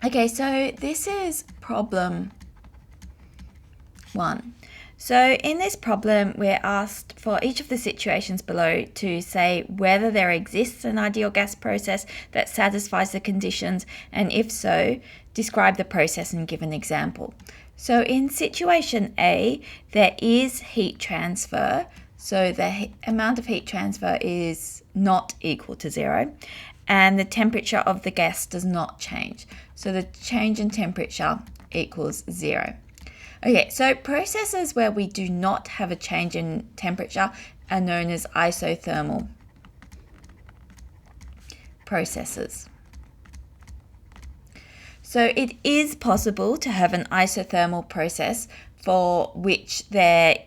Okay, so this is problem 1. So in this problem, we're asked for each of the situations below to say whether there exists an ideal gas process that satisfies the conditions, and if so, describe the process and give an example. So in situation A, there is heat transfer. So the amount of heat transfer is not equal to 0, and the temperature of the gas does not change. So the change in temperature equals 0. Okay, so processes where we do not have a change in temperature are known as isothermal processes. So it is possible to have an isothermal process for which there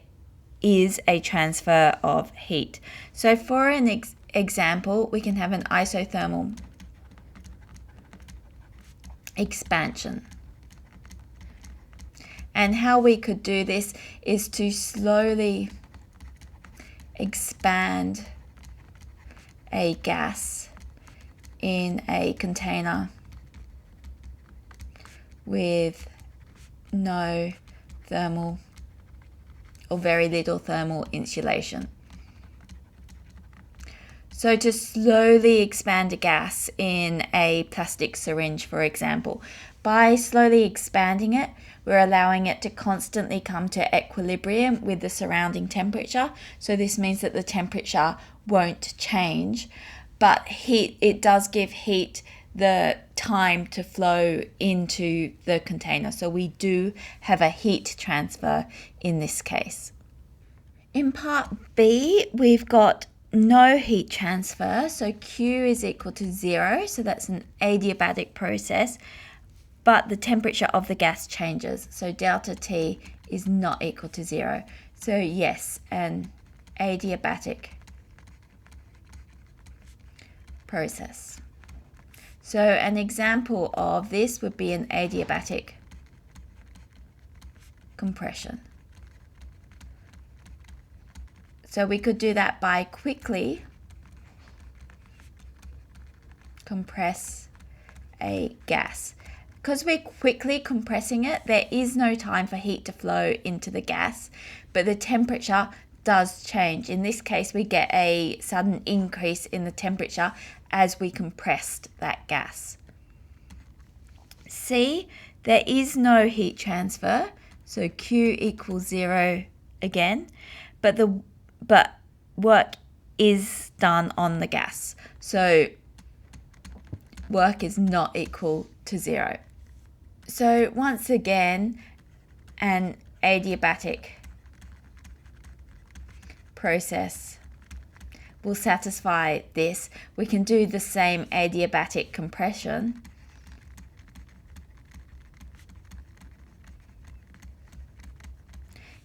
is a transfer of heat. So for an example, we can have an isothermal expansion. And how we could do this is to slowly expand a gas in a container with no thermal or very little thermal insulation. So to slowly expand a gas in a plastic syringe, for example, by slowly expanding it, we're allowing it to constantly come to equilibrium with the surrounding temperature. So this means that the temperature won't change, but it does give heat the time to flow into the container. So we do have a heat transfer in this case. In part B, we've got no heat transfer, so Q is equal to 0, so that's an adiabatic process, but the temperature of the gas changes, so delta T is not equal to 0. So yes, an adiabatic process. So an example of this would be an adiabatic compression. So we could do that by quickly compress a gas. Because we're quickly compressing it, there is no time for heat to flow into the gas, but the temperature does change. In this case, we get a sudden increase in the temperature as we compressed that gas. C, there is no heat transfer, so Q equals 0 again, but work is done on the gas, so work is not equal to 0. So once again, an adiabatic process will satisfy this. We can do the same adiabatic compression.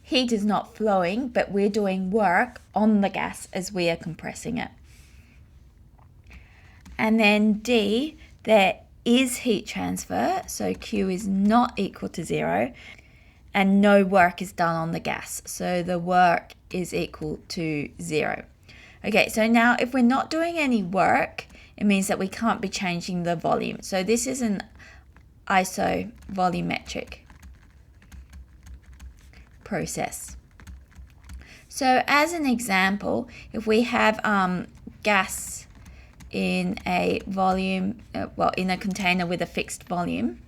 Heat is not flowing, but we're doing work on the gas as we are compressing it. And then D, there is heat transfer, so Q is not equal to 0, and no work is done on the gas, so the work is equal to 0. Okay, so now if we're not doing any work, it means that we can't be changing the volume. So this is an isovolumetric process. So as an example, if we have gas in a volume, in a container with a fixed volume,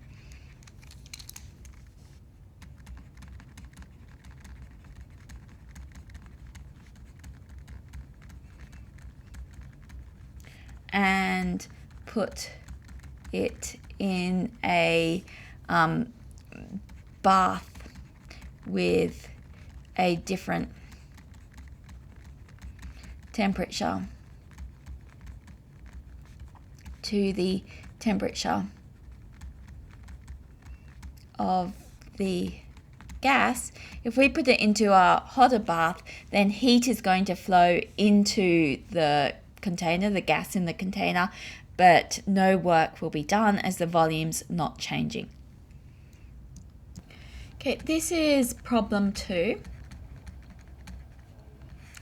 and put it in a bath with a different temperature to the temperature of the gas. If we put it into a hotter bath, then heat is going to flow into the container, the gas in the container, but no work will be done as the volume's not changing. Okay, this is problem 2.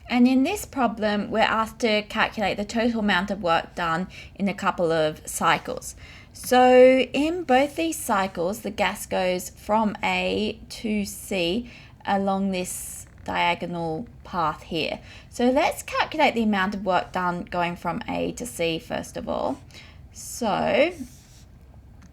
And in this problem, we're asked to calculate the total amount of work done in a couple of cycles. So in both these cycles, the gas goes from A to C along this diagonal path here. So let's calculate the amount of work done going from A to C first of all. So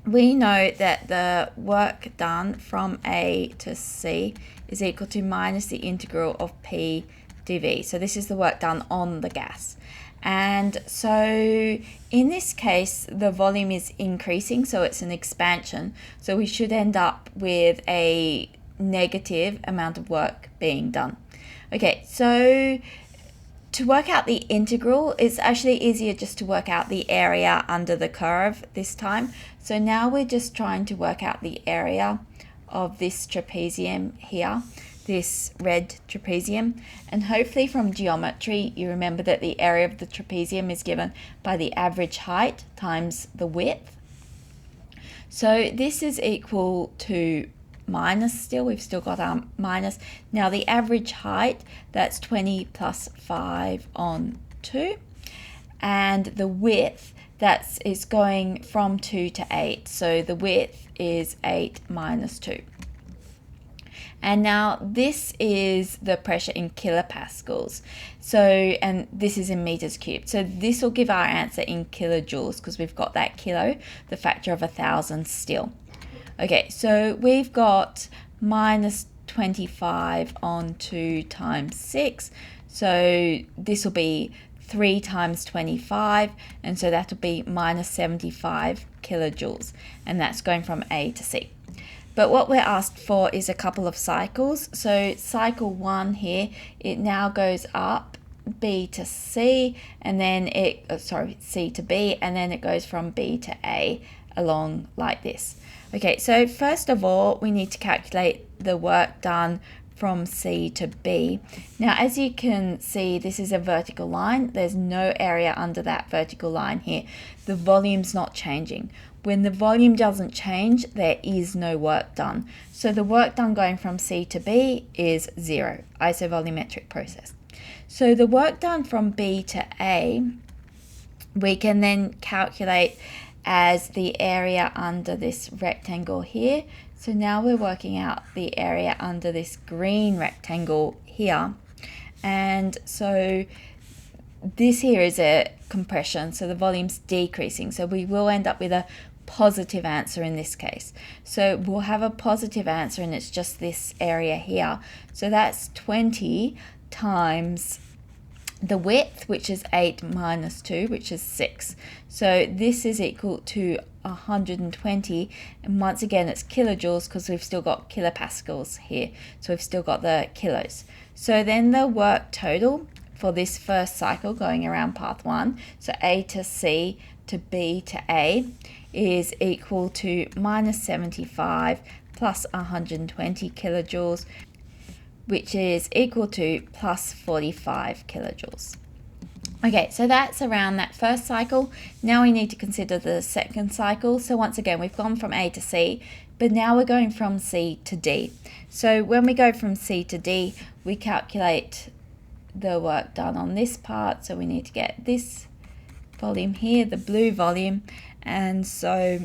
we know that the work done from A to C is equal to minus the integral of P dV. So this is the work done on the gas. And so in this case, the volume is increasing, so it's an expansion. So we should end up with a negative amount of work being done. Okay, so to work out the integral, it's actually easier just to work out the area under the curve this time. So now we're just trying to work out the area of this trapezium here, this red trapezium, and hopefully from geometry you remember that the area of the trapezium is given by the average height times the width. So this is equal to minus, still we've still got our minus. Now the average height, that's 20 plus 5 on 2, and the width, that is going from 2 to 8, so the width is 8 minus 2. And now this is the pressure in kilopascals. So, and this is in meters cubed. So this will give our answer in kilojoules because we've got that kilo, the factor of 1,000 still. Okay, so we've got minus 25 on 2 times 6. So this will be 3 times 25, and so that will be minus 75 kilojoules. And that's going from A to C. But what we're asked for is a couple of cycles. So cycle 1 here, it now goes up B to C, and then C to B, and then it goes from B to A along like this. Okay, so first of all, we need to calculate the work done from C to B. Now, as you can see, this is a vertical line. There's no area under that vertical line here. The volume's not changing. When the volume doesn't change, there is no work done. So the work done going from C to B is 0, isovolumetric process. So the work done from B to A, we can then calculate as the area under this rectangle here. So now we're working out the area under this green rectangle here. And so this here is a compression, so the volume's decreasing. So we will end up with a positive answer in this case. So we'll have a positive answer, and it's just this area here. So that's 20 times the width, which is 8 minus 2, which is 6. So this is equal to 120, and once again it's kilojoules because we've still got kilopascals here, so we've still got the kilos. So then the work total for this first cycle going around path 1, so A to C to B to A, is equal to minus 75 plus 120 kilojoules, which is equal to plus 45 kilojoules. Okay, so that's around that first cycle. Now we need to consider the second cycle. So once again, we've gone from A to C, but now we're going from C to D. So when we go from C to D, we calculate the work done on this part. So we need to get this volume here, the blue volume. And so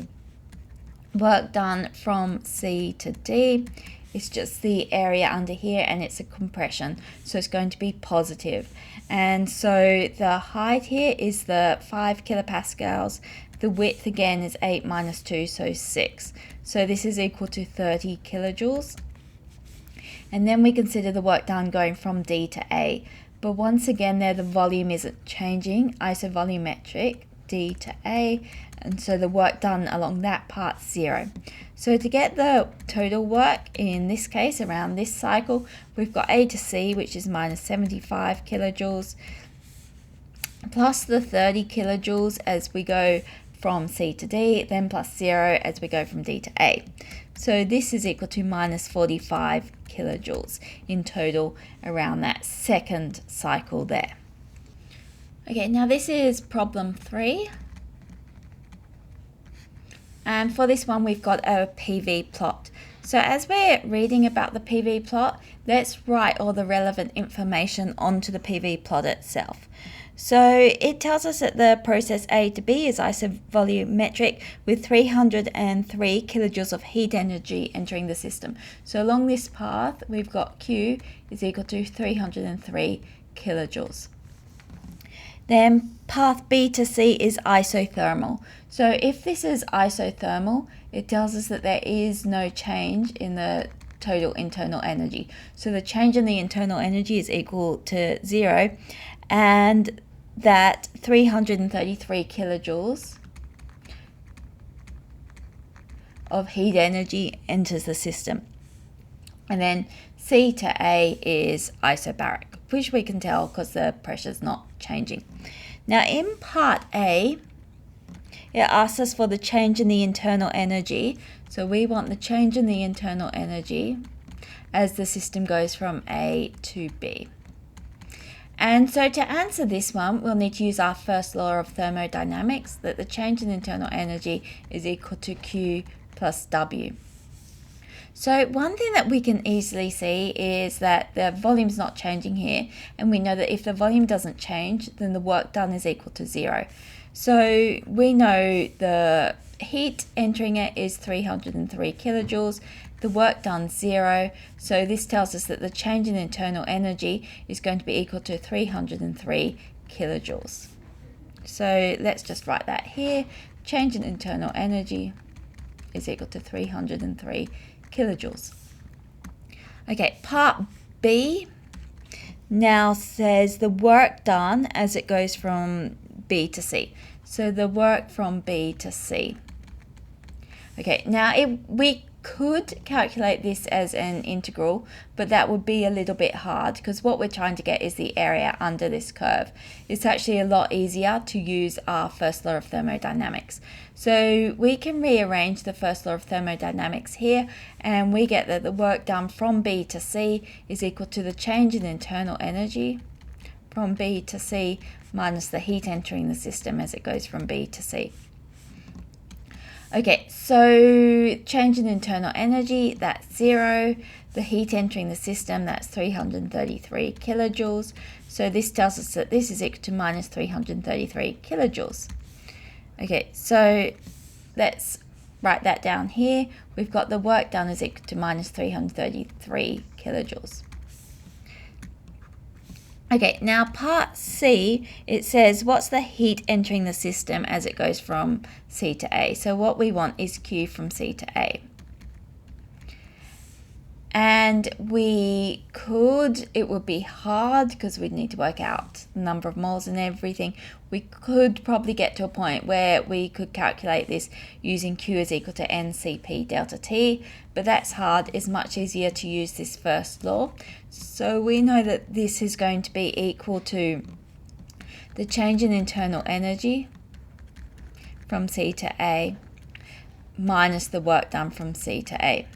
work done from C to D is just the area under here, and it's a compression, so it's going to be positive. And so the height here is the 5 kilopascals. The width again is 8 minus 2, so 6. So this is equal to 30 kilojoules. And then we consider the work done going from D to A. But once again there, the volume isn't changing, isovolumetric, D to A, and so the work done along that part 0. So to get the total work in this case around this cycle, we've got A to C, which is minus 75 kilojoules, plus the 30 kilojoules as we go from C to D, then plus 0 as we go from D to A. So this is equal to minus 45 kilojoules in total around that second cycle there. Okay, now this is problem 3. And for this one, we've got a PV plot. So as we're reading about the PV plot, let's write all the relevant information onto the PV plot itself. So it tells us that the process A to B is isovolumetric with 303 kilojoules of heat energy entering the system. So along this path, we've got Q is equal to 303 kilojoules. Then path B to C is isothermal. So if this is isothermal, it tells us that there is no change in the total internal energy. So the change in the internal energy is equal to 0, and that 333 kilojoules of heat energy enters the system. And then C to A is isobaric, which we can tell because the pressure is not changing. Now in part A, it asks us for the change in the internal energy. So we want the change in the internal energy as the system goes from A to B. And so to answer this one, we'll need to use our first law of thermodynamics, that the change in internal energy is equal to Q plus W. So one thing that we can easily see is that the volume's not changing here, and we know that if the volume doesn't change, then the work done is equal to 0. So we know the heat entering it is 303 kilojoules, the work done 0, so this tells us that the change in internal energy is going to be equal to 303 kilojoules. So let's just write that here. Change in internal energy is equal to 303 kilojoules. Okay, part B now says the work done as it goes from B to C. So the work from B to C. Okay, now we could calculate this as an integral, but that would be a little bit hard because what we're trying to get is the area under this curve. It's actually a lot easier to use our first law of thermodynamics. So we can rearrange the first law of thermodynamics here, and we get that the work done from B to C is equal to the change in internal energy from B to C minus the heat entering the system as it goes from B to C. Okay, so change in internal energy, that's 0. The heat entering the system, that's 333 kilojoules. So this tells us that this is equal to minus 333 kilojoules. Okay, so let's write that down here. We've got the work done is equal to minus 333 kilojoules. Okay, now part C, it says what's the heat entering the system as it goes from C to A. So what we want is Q from C to A. And we could, it would be hard because we'd need to work out the number of moles and everything. We could probably get to a point where we could calculate this using Q is equal to NCP delta T, but that's hard. It's much easier to use this first law. So we know that this is going to be equal to the change in internal energy from C to A minus the work done from C to A.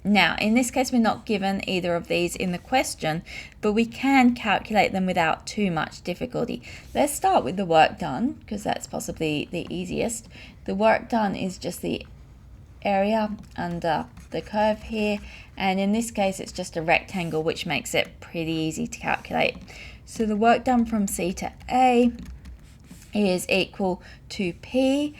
Now, in this case, we're not given either of these in the question, but we can calculate them without too much difficulty. Let's start with the work done, because that's possibly the easiest. The work done is just the area under the curve here, and in this case, it's just a rectangle, which makes it pretty easy to calculate. So the work done from C to A is equal to P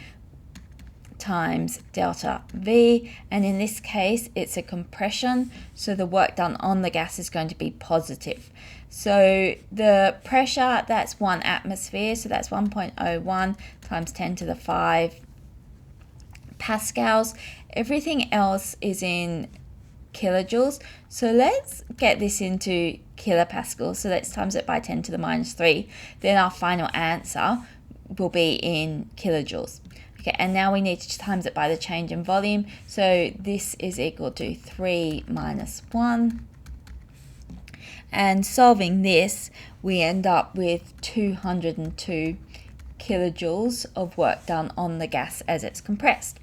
times delta V, and in this case it's a compression, so the work done on the gas is going to be positive. So the pressure, that's 1 atmosphere, so that's 1.01 times 10 to the 5 pascals. Everything else is in kilojoules, so let's get this into kilopascals. So let's times it by 10 to the minus 3, then our final answer will be in kilojoules. Okay, and now we need to times it by the change in volume. So this is equal to 3 minus 1. And solving this, we end up with 202 kilojoules of work done on the gas as it's compressed.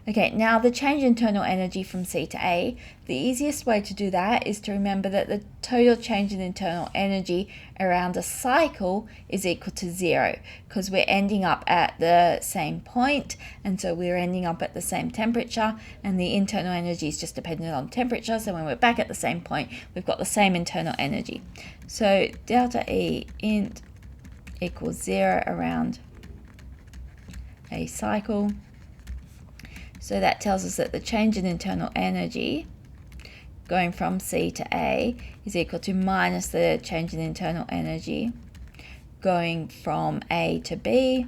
Okay, now the change in internal energy from C to A, the easiest way to do that is to remember that the total change in internal energy around a cycle is equal to 0, because we're ending up at the same point, and so we're ending up at the same temperature, and the internal energy is just dependent on temperature, so when we're back at the same point, we've got the same internal energy. So delta E int equals 0 around a cycle. So that tells us that the change in internal energy going from C to A is equal to minus the change in internal energy going from A to B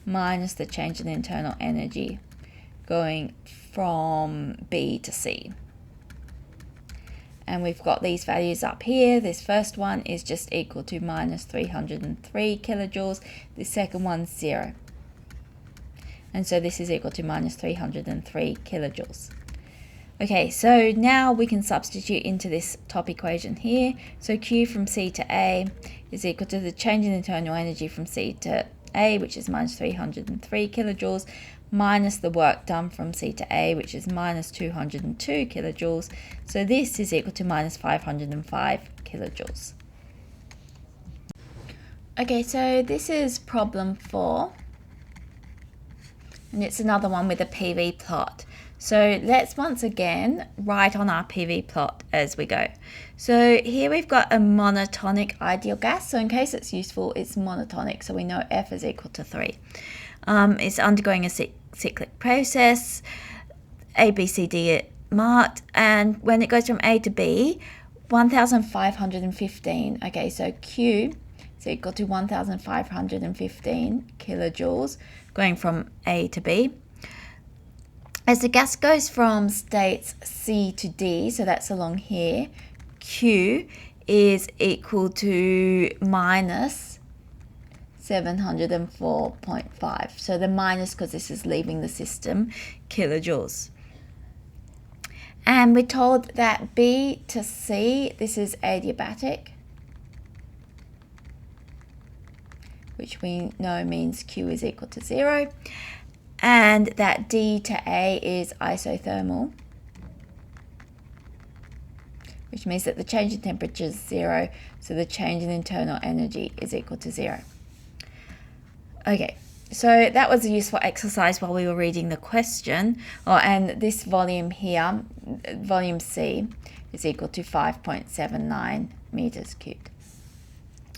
minus the change in internal energy going from B to C. And we've got these values up here. This first one is just equal to minus 303 kilojoules. The second one's 0. And so this is equal to minus 303 kilojoules. Okay, so now we can substitute into this top equation here. So Q from C to A is equal to the change in internal energy from C to A, which is minus 303 kilojoules, minus the work done from C to A, which is minus 202 kilojoules. So this is equal to minus 505 kilojoules. Okay, so this is problem 4. And it's another one with a PV plot. So let's once again write on our PV plot as we go. So here we've got a monotonic ideal gas. So in case it's useful, it's monotonic. So we know F is equal to 3. It's undergoing a cyclic process, A, B, C, D marked. And when it goes from A to B, 1,515. Okay, so Q is equal to 1,515 kilojoules going from A to B. As the gas goes from states C to D, so that's along here, Q is equal to minus 704.5. So the minus, because this is leaving the system, kilojoules. And we're told that B to C, this is adiabatic, which we know means Q is equal to 0. And that D to A is isothermal, which means that the change in temperature is 0, so the change in internal energy is equal to 0. Okay, so that was a useful exercise while we were reading the question. And this volume here, volume C, is equal to 5.79 meters cubed.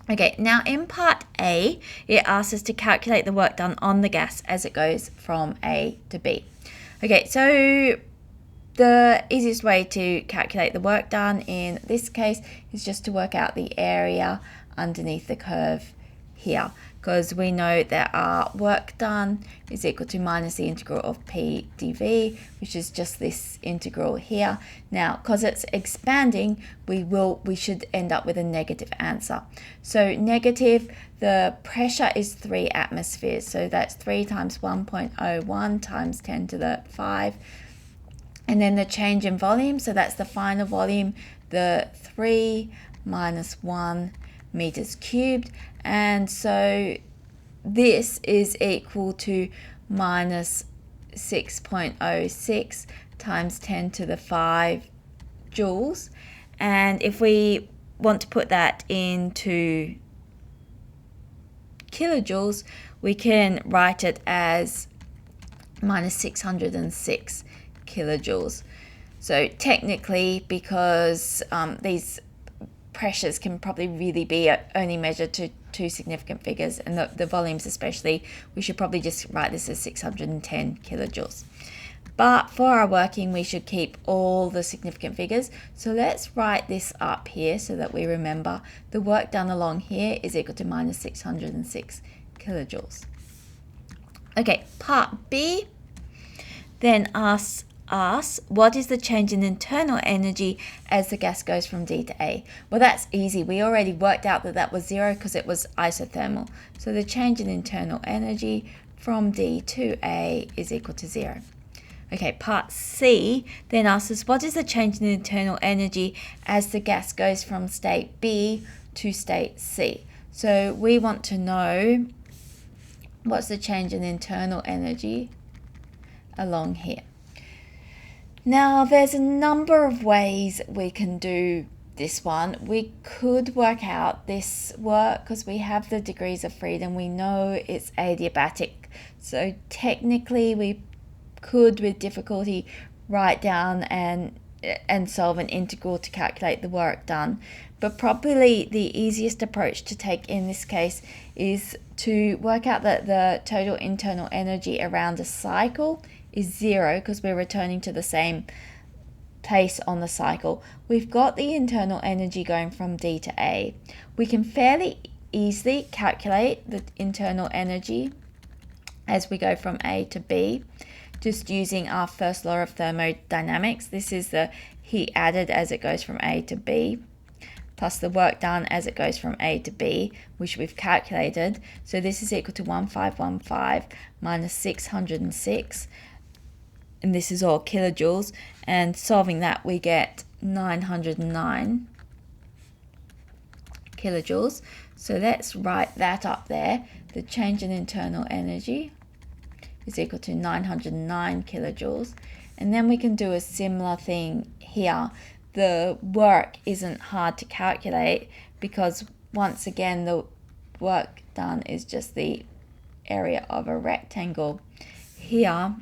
Okay, now in part A, it asks us to calculate the work done on the gas as it goes from A to B. Okay, so the easiest way to calculate the work done in this case is just to work out the area underneath the curve here, because we know that our work done is equal to minus the integral of P dV, which is just this integral here. Now, because it's expanding, we should end up with a negative answer. So negative, the pressure is 3 atmospheres, so that's 3 times 1.01 times 10 to the 5. And then the change in volume, so that's the final volume, the 3 minus 1 meters cubed. And so this is equal to minus 6.06 times 10 to the 5 joules. And if we want to put that into kilojoules, we can write it as minus 606 kilojoules. So technically, because these pressures can probably really be only measured to 2 significant figures, and the volumes especially, we should probably just write this as 610 kilojoules. But for our working, we should keep all the significant figures. So let's write this up here so that we remember the work done along here is equal to minus 606 kilojoules. Okay, part B then asks us, what is the change in internal energy as the gas goes from D to A? Well, that's easy. We already worked out that that was 0 because it was isothermal. So the change in internal energy from D to A is equal to 0. Okay, part C then asks us, what is the change in internal energy as the gas goes from state B to state C? So we want to know what's the change in internal energy along here. Now, there's a number of ways we can do this one. We could work out this work because we have the degrees of freedom. We know it's adiabatic. So technically, we could, with difficulty, write down and and solve an integral to calculate the work done. But probably the easiest approach to take in this case is to work out that the total internal energy around a cycle is 0 because we're returning to the same place on the cycle. We've got the internal energy going from D to A. We can fairly easily calculate the internal energy as we go from A to B, just using our first law of thermodynamics. This is the heat added as it goes from A to B, plus the work done as it goes from A to B, which we've calculated. So this is equal to 1515 minus 606, and this is all kilojoules, and solving that we get 909 kilojoules. So let's write that up there. The change in internal energy is equal to 909 kilojoules. And then we can do a similar thing here. The work isn't hard to calculate because once again the work done is just the area of a rectangle here.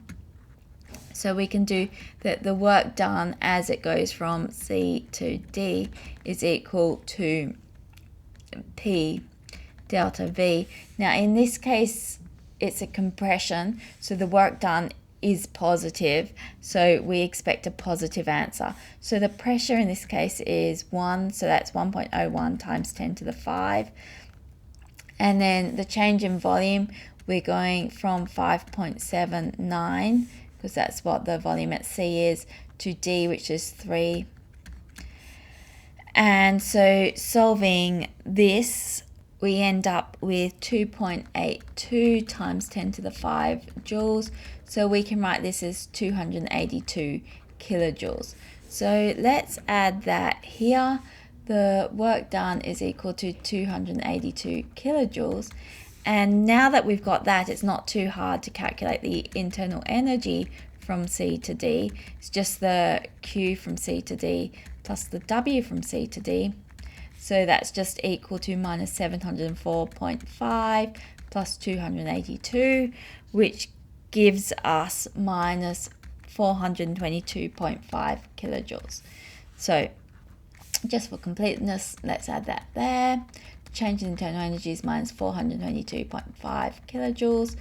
So we can do that the work done as it goes from C to D is equal to P delta V. Now in this case it's a compression, so the work done is positive, so we expect a positive answer. So the pressure in this case is 1, so that's 1.01 times 10 to the 5. And then the change in volume, we're going from 5.79, because that's what the volume at C is, to D, which is 3. And so solving this, we end up with 2.82 times 10 to the 5 joules. So we can write this as 282 kilojoules. So let's add that here. The work done is equal to 282 kilojoules. And now that we've got that, it's not too hard to calculate the internal energy from C to D. It's just the Q from C to D plus the W from C to D. So that's just equal to minus 704.5 plus 282, which gives us minus 422.5 kilojoules. So just for completeness, let's add that there. Change in internal energy is minus 422.5 kilojoules.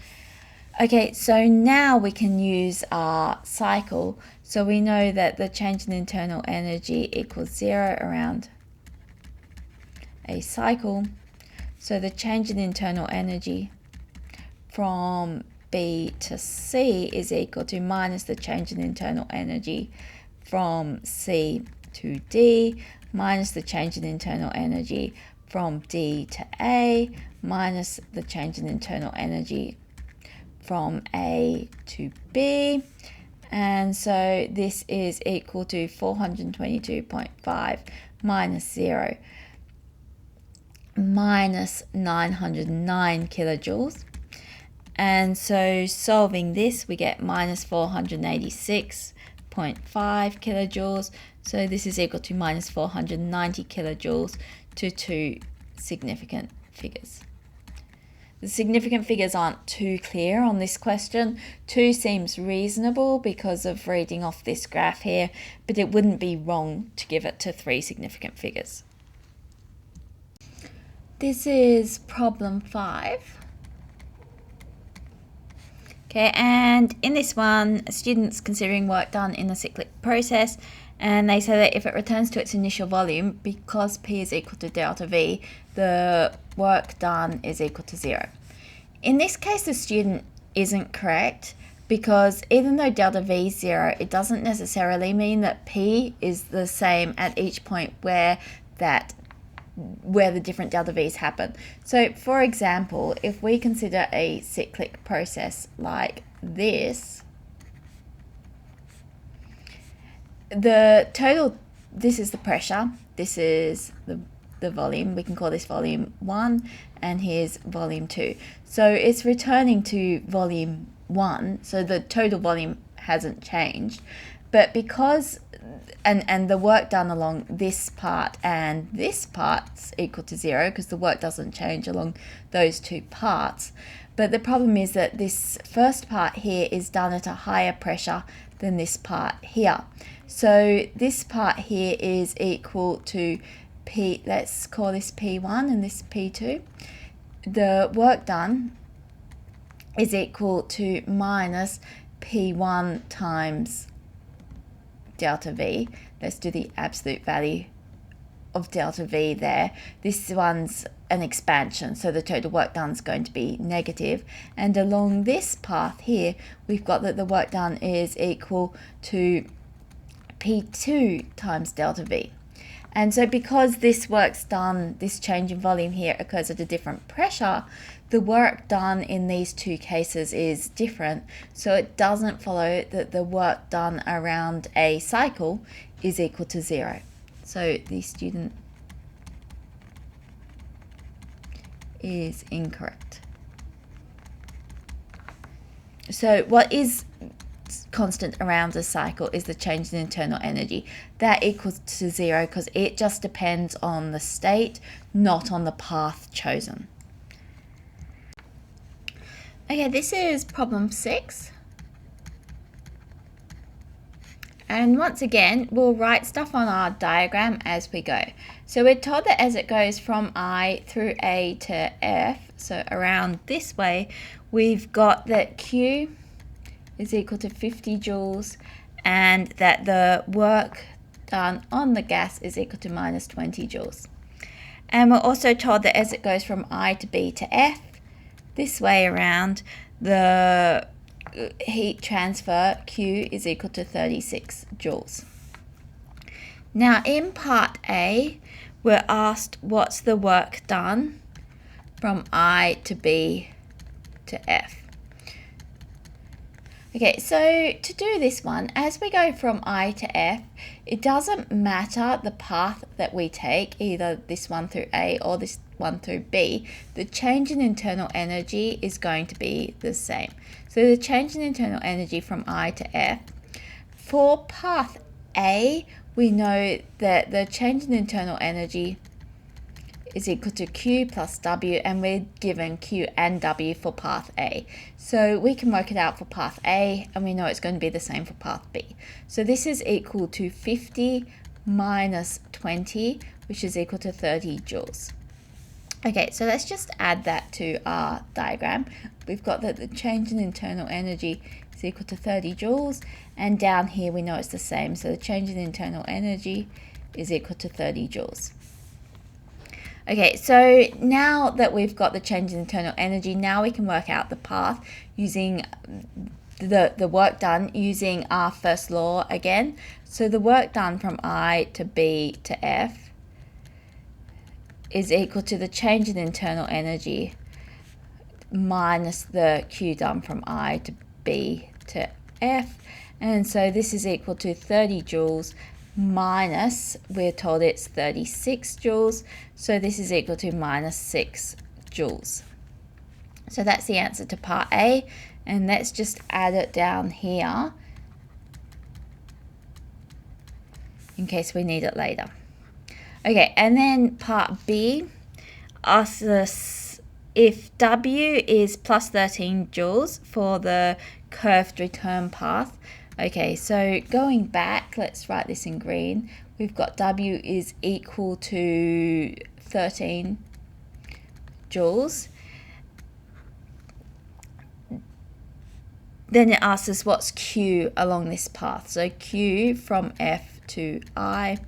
Okay, so now we can use our cycle. So we know that the change in internal energy equals 0 around a cycle. So the change in internal energy from B to C is equal to minus the change in internal energy from C to D, minus the change in internal energy from D to A, minus the change in internal energy from A to B. And so this is equal to 422.5 minus 0, minus 909 kilojoules. And so solving this, we get minus 486.5 kilojoules. So this is equal to minus 490 kilojoules to two significant figures. The significant figures aren't too clear on this question. 2 seems reasonable because of reading off this graph here, but it wouldn't be wrong to give it to 3 significant figures. This is problem 5. Okay, and in this one, a student's considering work done in a cyclic process, and they say that if it returns to its initial volume, because P is equal to delta V, the work done is equal to 0. In this case, the student isn't correct, because even though delta V is 0, it doesn't necessarily mean that P is the same at each point where the different delta V's happen. So for example, if we consider a cyclic process like this, the total, this is the pressure, this is the volume, we can call this volume 1, and here's volume 2. So it's returning to volume 1, so the total volume hasn't changed, but because and the work done along this part and this part's equal to 0 because the work doesn't change along those 2 parts. But the problem is that this first part here is done at a higher pressure than this part here. So this part here is equal to P, let's call this P1 and this P2. The work done is equal to minus P1 times delta V. Let's do the absolute value of delta V there. This one's an expansion, so the total work done is going to be negative. And along this path here, we've got that the work done is equal to P2 times delta V. And so because this work's done, this change in volume here occurs at a different pressure, the work done in these two cases is different. So it doesn't follow that the work done around a cycle is equal to 0. So the student is incorrect. So what is constant around a cycle is the change in internal energy. That equals to 0 because it just depends on the state, not on the path chosen. Okay, this is problem 6. And once again, we'll write stuff on our diagram as we go. So we're told that as it goes from I through A to F, so around this way, we've got that Q is equal to 50 joules and that the work done on the gas is equal to minus 20 joules. And we're also told that as it goes from I to B to F, this way around, the heat transfer Q is equal to 36 joules. Now in part A, we're asked what's the work done from I to B to F. Okay, so to do this one, as we go from I to F, it doesn't matter the path that we take, either this one through A or this one through B, the change in internal energy is going to be the same. So the change in internal energy from I to F, for path A, we know that the change in internal energy is equal to Q plus W, and we're given Q and W for path A. So we can work it out for path A, and we know it's going to be the same for path B. So this is equal to 50 minus 20, which is equal to 30 joules. Okay, so let's just add that to our diagram. We've got that the change in internal energy is equal to 30 joules, and down here we know it's the same. So the change in internal energy is equal to 30 joules. Okay, so now that we've got the change in internal energy, now we can work out the path using the work done using our first law again. So the work done from I to B to F is equal to the change in internal energy minus the Q done from I to B to F. And so this is equal to 30 joules minus, we're told it's 36 joules, so this is equal to minus 6 joules. So that's the answer to part A, and let's just add it down here in case we need it later. Okay, and then part B asks us if W is plus 13 joules for the curved return path. Okay, so going back, let's write this in green. We've got W is equal to 13 joules. Then it asks us what's Q along this path. So Q from F to I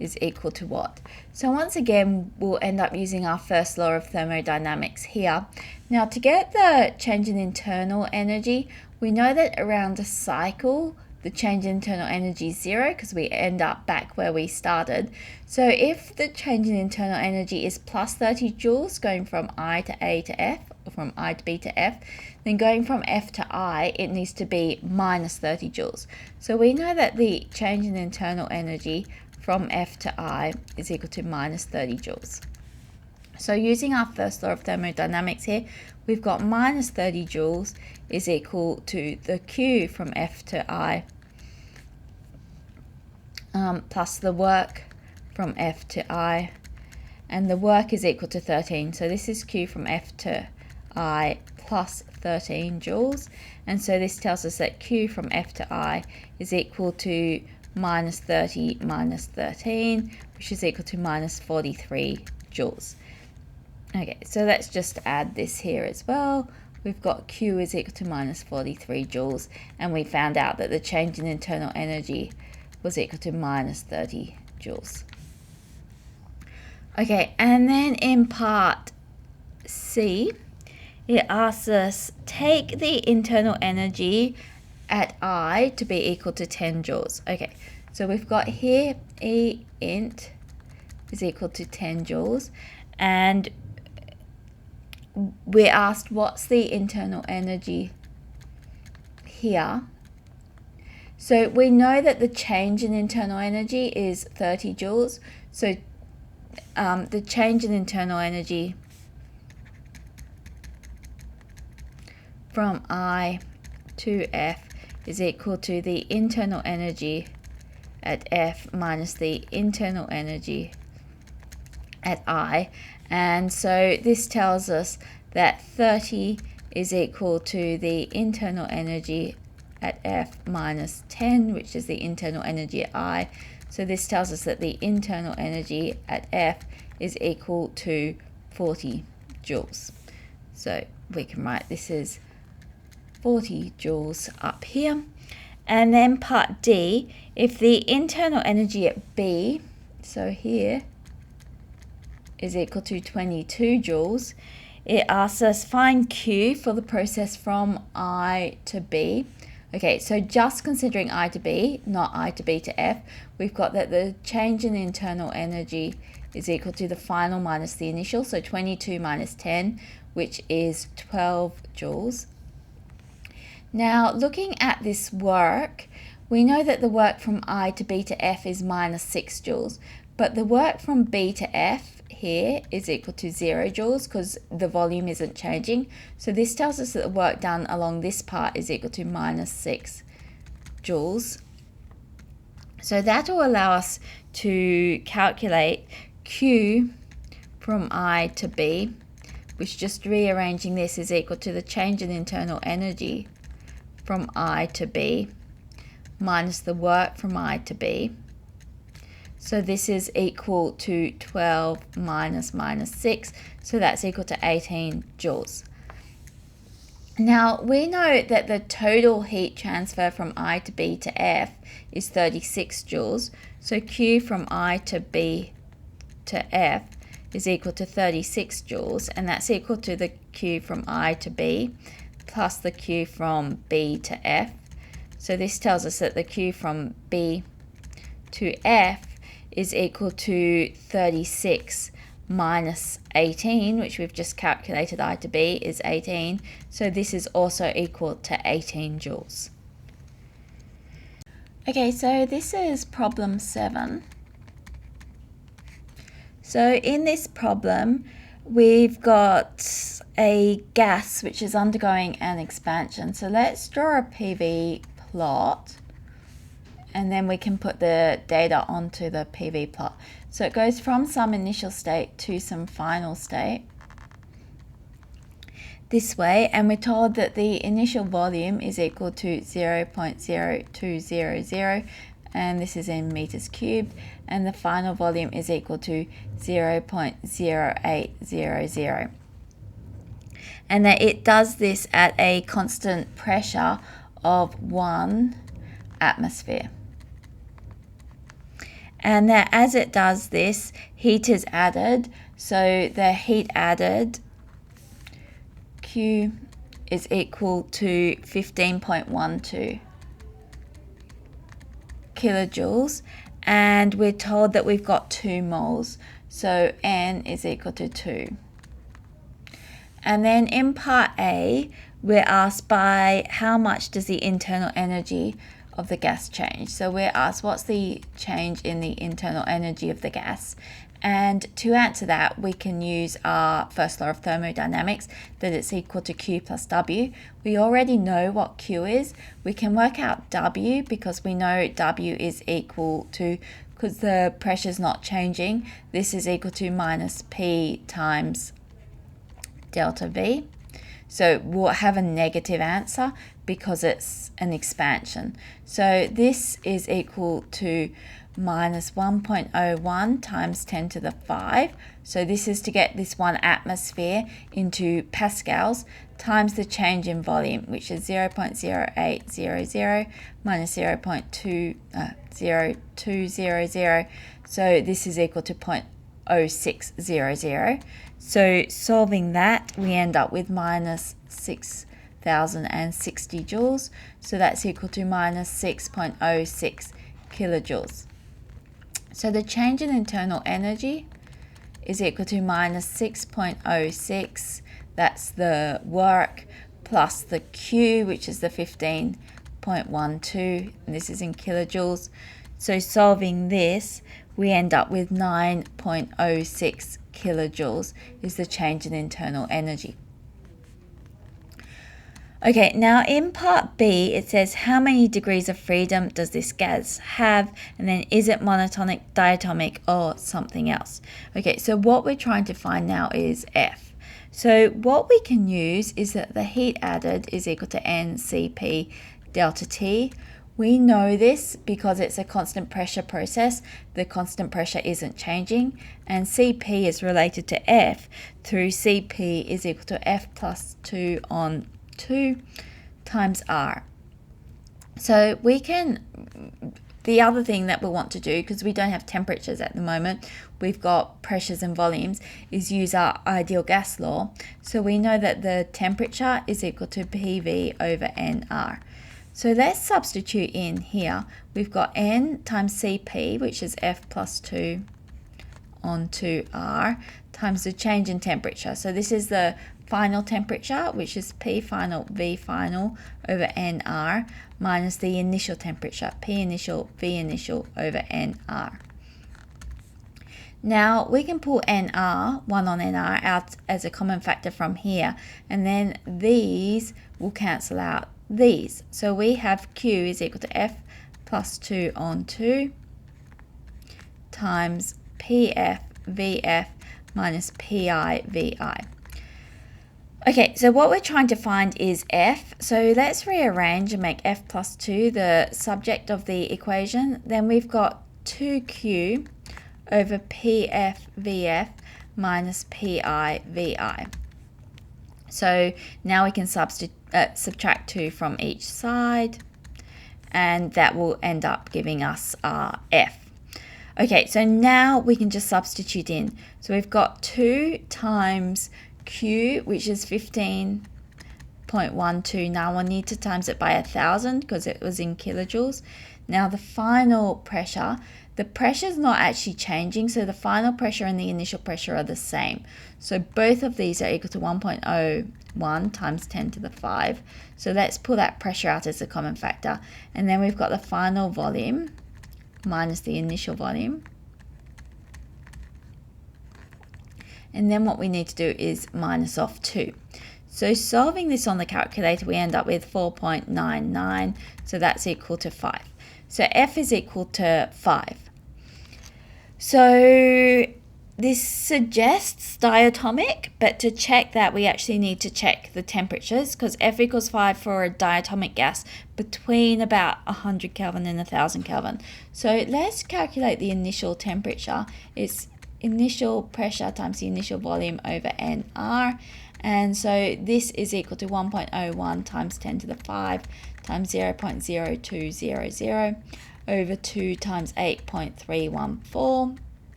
is equal to what? So once again, we'll end up using our first law of thermodynamics here. Now to get the change in internal energy, we know that around a cycle, the change in internal energy is 0 because we end up back where we started. So if the change in internal energy is plus 30 joules going from I to A to F, or from I to B to F, then going from F to I, it needs to be minus 30 joules. So we know that the change in internal energy from F to I is equal to minus 30 joules. So using our first law of thermodynamics here, we've got minus 30 joules is equal to the Q from F to I plus the work from F to I, and the work is equal to 13. So this is Q from F to I plus 13 joules. And so this tells us that Q from F to I is equal to minus 30 minus 13, which is equal to minus 43 joules. Okay, so let's just add this here as well. We've got Q is equal to minus 43 joules, and we found out that the change in internal energy was equal to minus 30 joules. Okay, and then in part C, it asks us, take the internal energy at I to be equal to 10 joules. Okay, so we've got here E int is equal to 10 joules, and we're asked what's the internal energy here. So we know that the change in internal energy is 30 joules. So the change in internal energy from I to F is equal to the internal energy at F minus the internal energy at I. And so this tells us that 30 is equal to the internal energy at F minus 10, which is the internal energy at I. So this tells us that the internal energy at F is equal to 40 joules. So we can write this as 40 joules up here. And then part D, if the internal energy at B, so here, is equal to 22 joules, it asks us find Q for the process from I to B. Okay, so just considering I to B, not I to B to F, we've got that the change in the internal energy is equal to the final minus the initial, so 22 minus 10, which is 12 joules. Now, looking at this work, we know that the work from I to B to F is minus 6 joules, but the work from B to F here is equal to 0 joules because the volume isn't changing. So this tells us that the work done along this part is equal to minus 6 joules. So that will allow us to calculate Q from I to B, which, just rearranging this, is equal to the change in internal energy from I to B minus the work from I to B. So this is equal to 12 minus 6, so that's equal to 18 joules. Now, we know that the total heat transfer from I to B to F is 36 joules, so Q from I to B to F is equal to 36 joules, and that's equal to the Q from I to B plus the Q from B to F. So this tells us that the Q from B to F is equal to 36 minus 18, which we've just calculated I to B is 18. So this is also equal to 18 joules. Okay, so this is problem 7. So in this problem, we've got a gas which is undergoing an expansion. So let's draw a PV plot, and then we can put the data onto the PV plot. So it goes from some initial state to some final state this way, and we're told that the initial volume is equal to 0.0200, and this is in meters cubed, and the final volume is equal to 0.0800. And that it does this at a constant pressure of 1 atmosphere. And that as it does this, heat is added. So the heat added, Q, is equal to 15.12 kilojoules. And we're told that we've got 2 moles. So N is equal to 2. And then in part A, we're asked by how much does the internal energy of the gas change. So we're asked what's the change in the internal energy of the gas, and to answer that we can use our first law of thermodynamics, that it's equal to Q plus W. We already know what Q is. We can work out W because we know W is equal to, because the pressure is not changing, this is equal to minus P times delta V. So we'll have a negative answer because it's an expansion. So this is equal to minus 1.01 times 10 to the 5. So this is to get this 1 atmosphere into pascals times the change in volume, which is 0.0800 minus 0.0200. So this is equal to 0.0600. So solving that, we end up with minus 6,060 joules. So that's equal to minus 6.06 kilojoules. So the change in internal energy is equal to minus 6.06. That's the work plus the Q, which is the 15.12, and this is in kilojoules. So solving this, we end up with 9.06 kilojoules is the change in internal energy. Okay, now in part B, it says how many degrees of freedom does this gas have, and then is it monotonic, diatomic, or something else? Okay, so what we're trying to find now is F. So what we can use is that the heat added is equal to NCP delta T. We know this because it's a constant pressure process. The constant pressure isn't changing, and CP is related to F through CP is equal to F plus 2 on 2 times R. So we can, the other thing that we want to do, because we don't have temperatures at the moment, we've got pressures and volumes, is use our ideal gas law. So we know that the temperature is equal to PV over NR. So let's substitute in here. We've got N times CP, which is F plus 2 on 2R, times the change in temperature. So this is the final temperature, which is P final V final over NR, minus the initial temperature, P initial V initial over NR. Now we can pull NR, 1 on NR, out as a common factor from here, and then these will cancel out these. So we have Q is equal to F plus 2 on 2 times PF VF minus PI VI. Okay, so what we're trying to find is F. So let's rearrange and make F plus 2 the subject of the equation. Then we've got 2Q over PF VF minus PI VI. So now we can subtract 2 from each side, and that will end up giving us F. Okay, so now we can just substitute in. So we've got 2 times Q, which is 15.12. Now we'll need to times it by 1,000 because it was in kilojoules. Now the final pressure, the pressure is not actually changing, so the final pressure and the initial pressure are the same. So both of these are equal to 1.01 times 10 to the 5. So let's pull that pressure out as a common factor. And then we've got the final volume minus the initial volume. And then what we need to do is minus off 2. So solving this on the calculator, we end up with 4.99. So that's equal to 5. So F is equal to 5. So this suggests diatomic, but to check that, we actually need to check the temperatures, because F equals 5 for a diatomic gas between about 100 Kelvin and 1,000 Kelvin. So let's calculate the initial temperature. It's initial pressure times the initial volume over NR. And so this is equal to 1.01 times 10 to the 5 times 0.0200 over 2 times 8.314.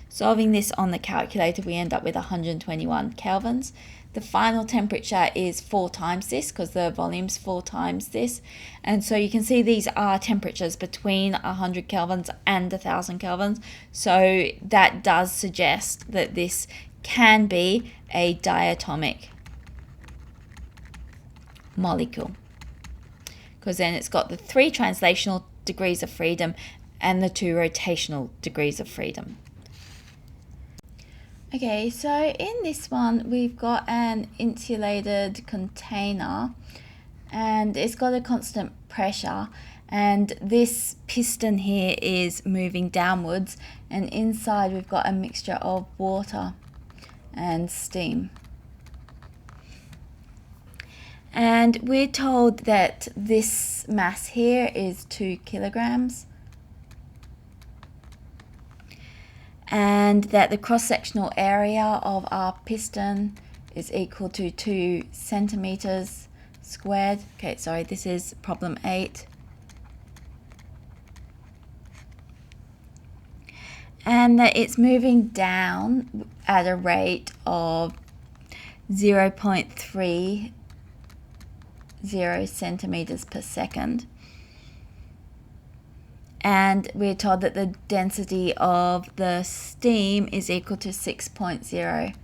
Solving this on the calculator, we end up with 121 kelvins. The final temperature is 4 times this because the volume's 4 times this. And so you can see these are temperatures between 100 kelvins and 1,000 kelvins. So that does suggest that this can be a diatomic molecule, because then it's got the 3 translational degrees of freedom and the 2 rotational degrees of freedom. Okay, so in this one we've got an insulated container and it's got a constant pressure, and this piston here is moving downwards, and inside we've got a mixture of water and steam. And we're told that this mass here is 2 kilograms. And that the cross-sectional area of our piston is equal to 2 centimeters squared. Okay, sorry, this is problem 8. And that it's moving down at a rate of 0.30 centimeters per second. And we're told that the density of the steam is equal to 6.0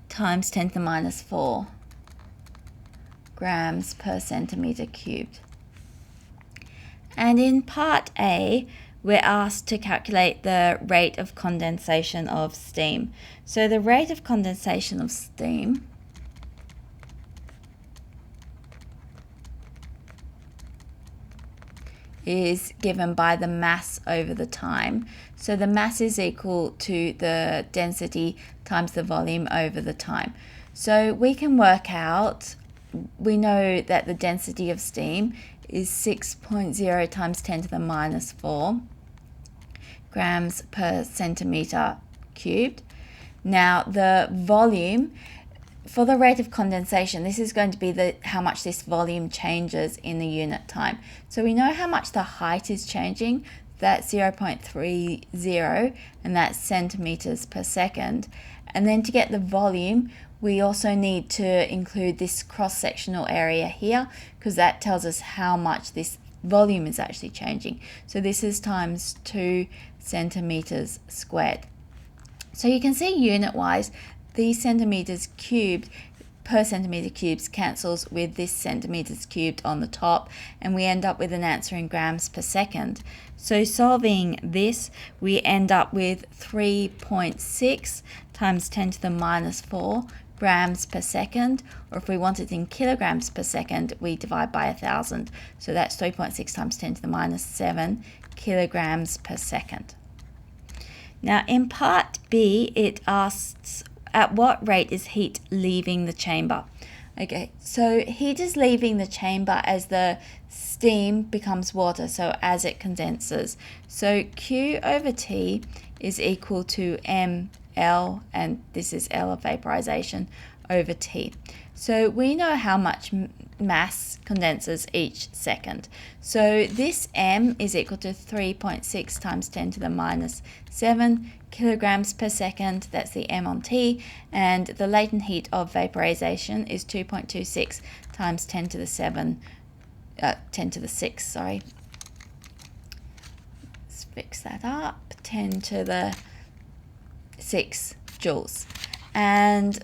times 10 to the minus 4 grams per centimeter cubed. And in part A, we're asked to calculate the rate of condensation of steam. So the rate of condensation of steam is given by the mass over the time. So the mass is equal to the density times the volume over the time. So we can work out, we know that the density of steam is 6.0 times 10 to the minus 4 grams per centimeter cubed. Now the volume, for the rate of condensation, this is going to be how much this volume changes in the unit time. So we know how much the height is changing, that's 0.30, and that's centimeters per second. And then to get the volume, we also need to include this cross-sectional area here, because that tells us how much this volume is actually changing. So this is times 2 centimeters squared. So you can see unit-wise, these centimeters cubed per centimeter cubes cancels with this centimeters cubed on the top, and we end up with an answer in grams per second. So solving this, we end up with 3.6 times 10 to the minus 4 grams per second, or if we want it in kilograms per second, we divide by 1,000. So that's 3.6 times 10 to the minus 7 kilograms per second. Now in part B, it asks at what rate is heat leaving the chamber? Okay, so heat is leaving the chamber as the steam becomes water, so as it condenses. So Q over T is equal to mL, and this is L of vaporization, over T. So we know how much mass condenses each second. So this M is equal to 3.6 times 10 to the minus 7 kilograms per second, that's the M on T, and the latent heat of vaporization is 2.26 times 10 to the 6, sorry. Let's fix that up, 10 to the 6 joules. And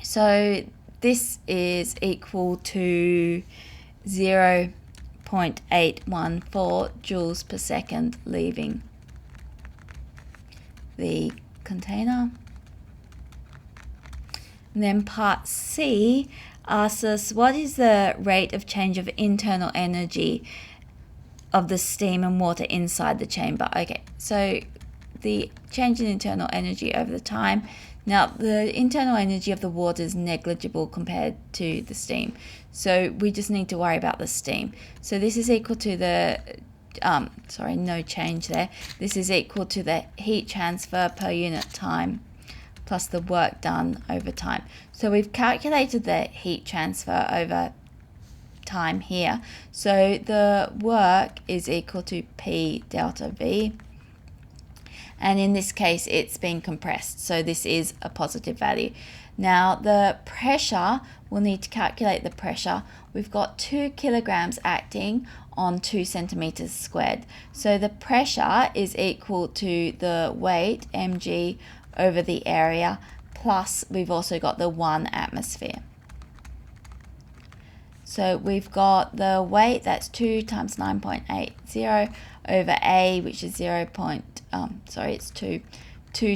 so this is equal to 0.814 joules per second leaving the container. And then part C asks us what is the rate of change of internal energy of the steam and water inside the chamber. Okay, so the change in internal energy over the time. Now, the internal energy of the water is negligible compared to the steam. So we just need to worry about the steam. So this is equal to the, no change there. This is equal to the heat transfer per unit time plus the work done over time. So we've calculated the heat transfer over time here. So the work is equal to P delta V. And in this case, it's been compressed. So this is a positive value. Now the pressure, we'll need to calculate the pressure. We've got 2 kilograms acting on 2 centimeters squared. So the pressure is equal to the weight, mg, over the area, plus we've also got the 1 atmosphere. So we've got the weight, that's 2 times 9.80 over A, which is 2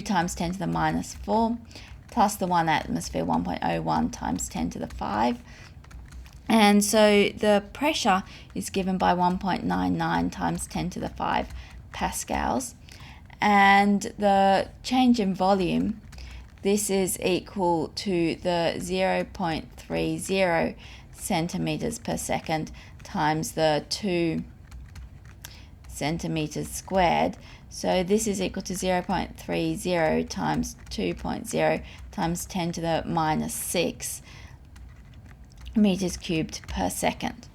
times 10 to the minus 4, plus the 1 atmosphere, 1.01 times 10 to the 5. And so the pressure is given by 1.99 times 10 to the 5 pascals. And the change in volume this is equal to the 0.30 centimeters per second times the 2 centimeters squared. So this is equal to 0.30 times 2.0 times 10 to the minus 6 meters cubed per second.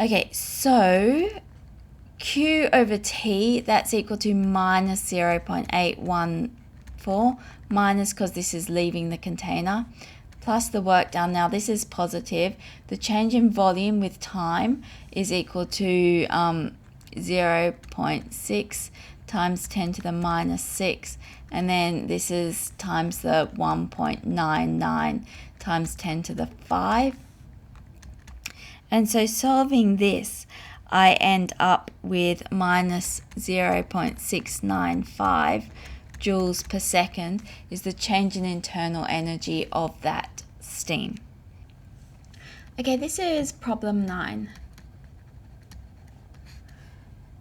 Okay, so Q over T, that's equal to minus 0.814, minus, because this is leaving the container, plus the work done. Now this is positive. The change in volume with time is equal to 0.6 times 10 to the minus 6, and then this is times the 1.99 times 10 to the 5. And so solving this, I end up with minus 0.695 joules per second is the change in internal energy of that steam. Okay, this is problem 9.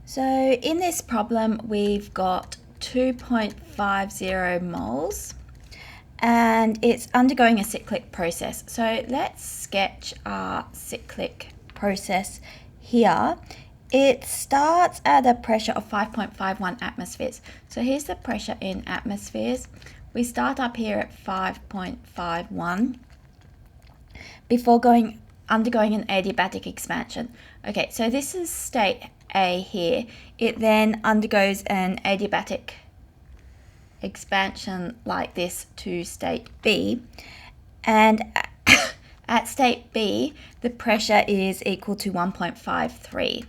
So in this problem, we've got 2.50 moles and it's undergoing a cyclic process. So let's sketch our cyclic process here. It starts at a pressure of 5.51 atmospheres. So here's the pressure in atmospheres. We start up here at 5.51 before undergoing an adiabatic expansion. Okay, so this is state A here. It then undergoes an adiabatic expansion like this to state B, and at state B the pressure is equal to 1.53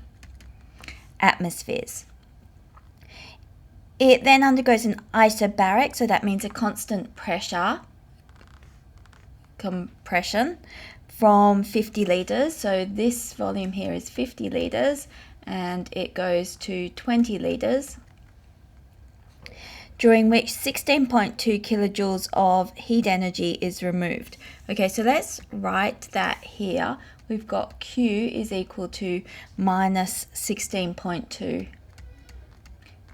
atmospheres. It then undergoes an isobaric, so that means a constant pressure compression from 50 litres. So this volume here is 50 litres and it goes to 20 litres, during which 16.2 kilojoules of heat energy is removed. Okay, so let's write that here. We've got Q is equal to minus 16.2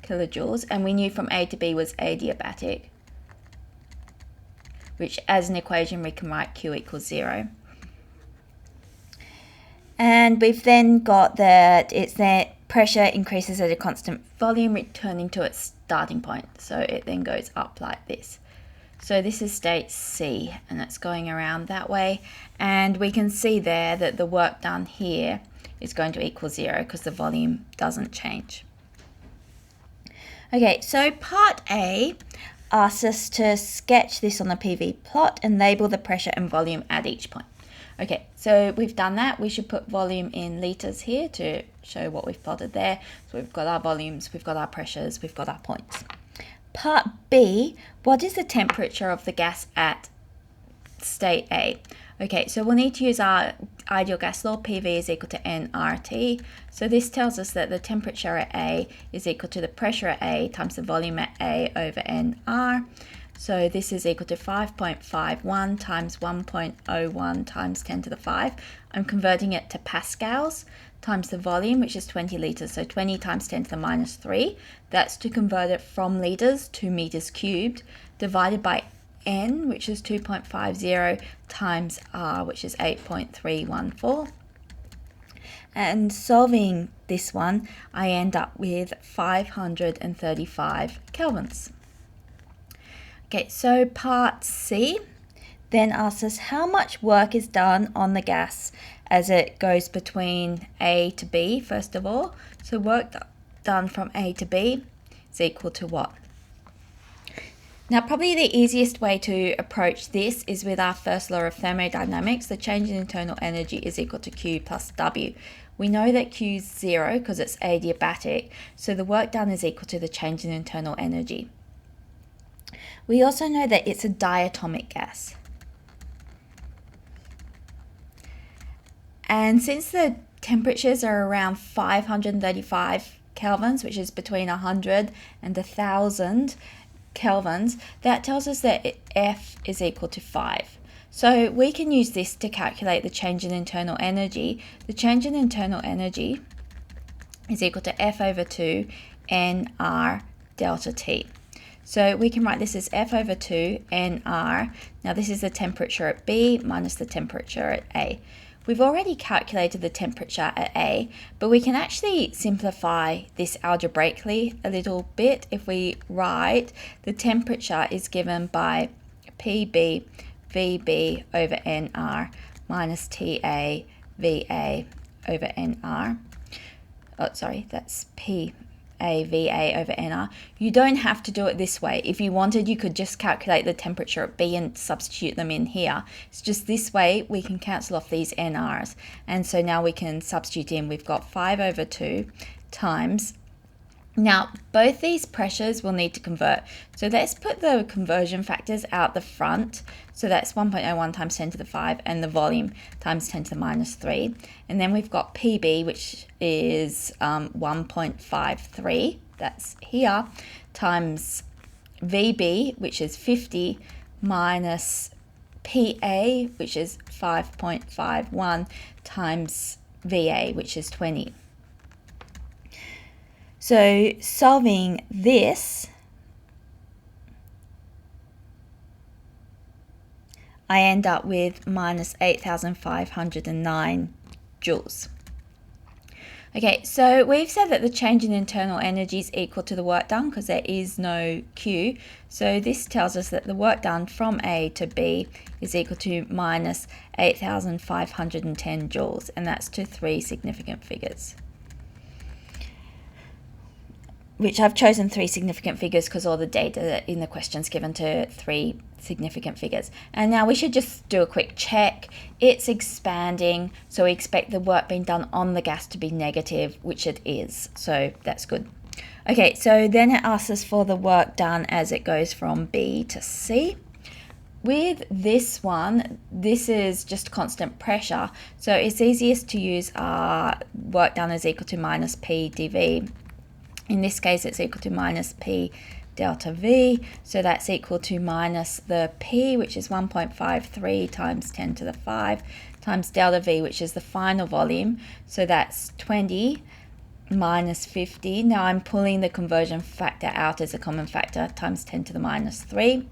kilojoules, and we knew from A to B was adiabatic, which as an equation we can write Q equals 0. And we've then got that it's that pressure increases at a constant volume, returning to its starting point. So it then goes up like this. So this is state C, and it's going around that way. And we can see there that the work done here is going to equal 0 because the volume doesn't change. Okay, so part A asks us to sketch this on a PV plot and label the pressure and volume at each point. Okay, so we've done that. We should put volume in litres here to show what we've plotted there. So we've got our volumes, we've got our pressures, we've got our points. Part B, what is the temperature of the gas at state A? Okay, so we'll need to use our ideal gas law. PV is equal to nRT. So this tells us that the temperature at A is equal to the pressure at A times the volume at A over nR. So this is equal to 5.51 times 1.01 times 10 to the 5. I'm converting it to pascals times the volume, which is 20 litres. So 20 times 10 to the minus 3. That's to convert it from litres to metres cubed, divided by N, which is 2.50, times R, which is 8.314. And solving this one, I end up with 535 kelvins. Okay, so part C then asks us how much work is done on the gas as it goes between A to B, first of all. So work done from A to B is equal to what? Now, probably the easiest way to approach this is with our first law of thermodynamics. The change in internal energy is equal to Q plus W. We know that Q is 0 because it's adiabatic, so the work done is equal to the change in internal energy. We also know that it's a diatomic gas. And since the temperatures are around 535 kelvins, which is between 100 and 1000 kelvins, that tells us that F is equal to 5. So we can use this to calculate the change in internal energy. The change in internal energy is equal to F over 2 nR delta T. So we can write this as F over 2 nR. Now this is the temperature at B minus the temperature at A. We've already calculated the temperature at A, but we can actually simplify this algebraically a little bit if we write the temperature is given by PB VB over nR minus TA VA over nR. Oh, sorry, that's PA VA over nR. You don't have to do it this way. If you wanted, you could just calculate the temperature at B and substitute them in here. It's just this way we can cancel off these nRs. And so now we can substitute in. We've got 5 over 2 times. Now, both these pressures will need to convert. So let's put the conversion factors out the front. So that's 1.01 times 10 to the 5 and the volume times 10 to the minus 3. And then we've got PB, which is 1.53, that's here, times VB, which is 50, minus PA, which is 5.51, times VA, which is 20. So solving this, I end up with minus 8,509 joules. Okay, so we've said that the change in internal energy is equal to the work done because there is no Q. So this tells us that the work done from A to B is equal to minus 8,510 joules, and that's to 3 significant figures. Which I've chosen 3 significant figures because all the data in the question's given to 3 significant figures. And now we should just do a quick check. It's expanding, so we expect the work being done on the gas to be negative, which it is. So that's good. Okay, so then it asks us for the work done as it goes from B to C. With this one, this is just constant pressure, so it's easiest to use our work done is equal to minus P dV. In this case, it's equal to minus P delta V, so that's equal to minus the P, which is 1.53 times 10 to the 5, times delta V, which is the final volume, so that's 20 minus 50. Now I'm pulling the conversion factor out as a common factor, times 10 to the minus 3.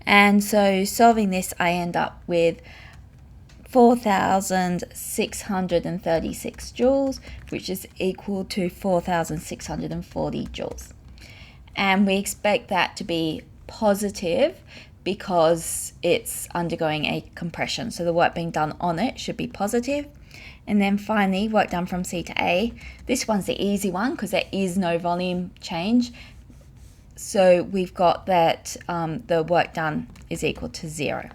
And so solving this, I end up with 4,636 joules, which is equal to 4,640 joules. And we expect that to be positive because it's undergoing a compression. So the work being done on it should be positive. And then finally, work done from C to A. This one's the easy one because there is no volume change. So we've got that the work done is equal to 0.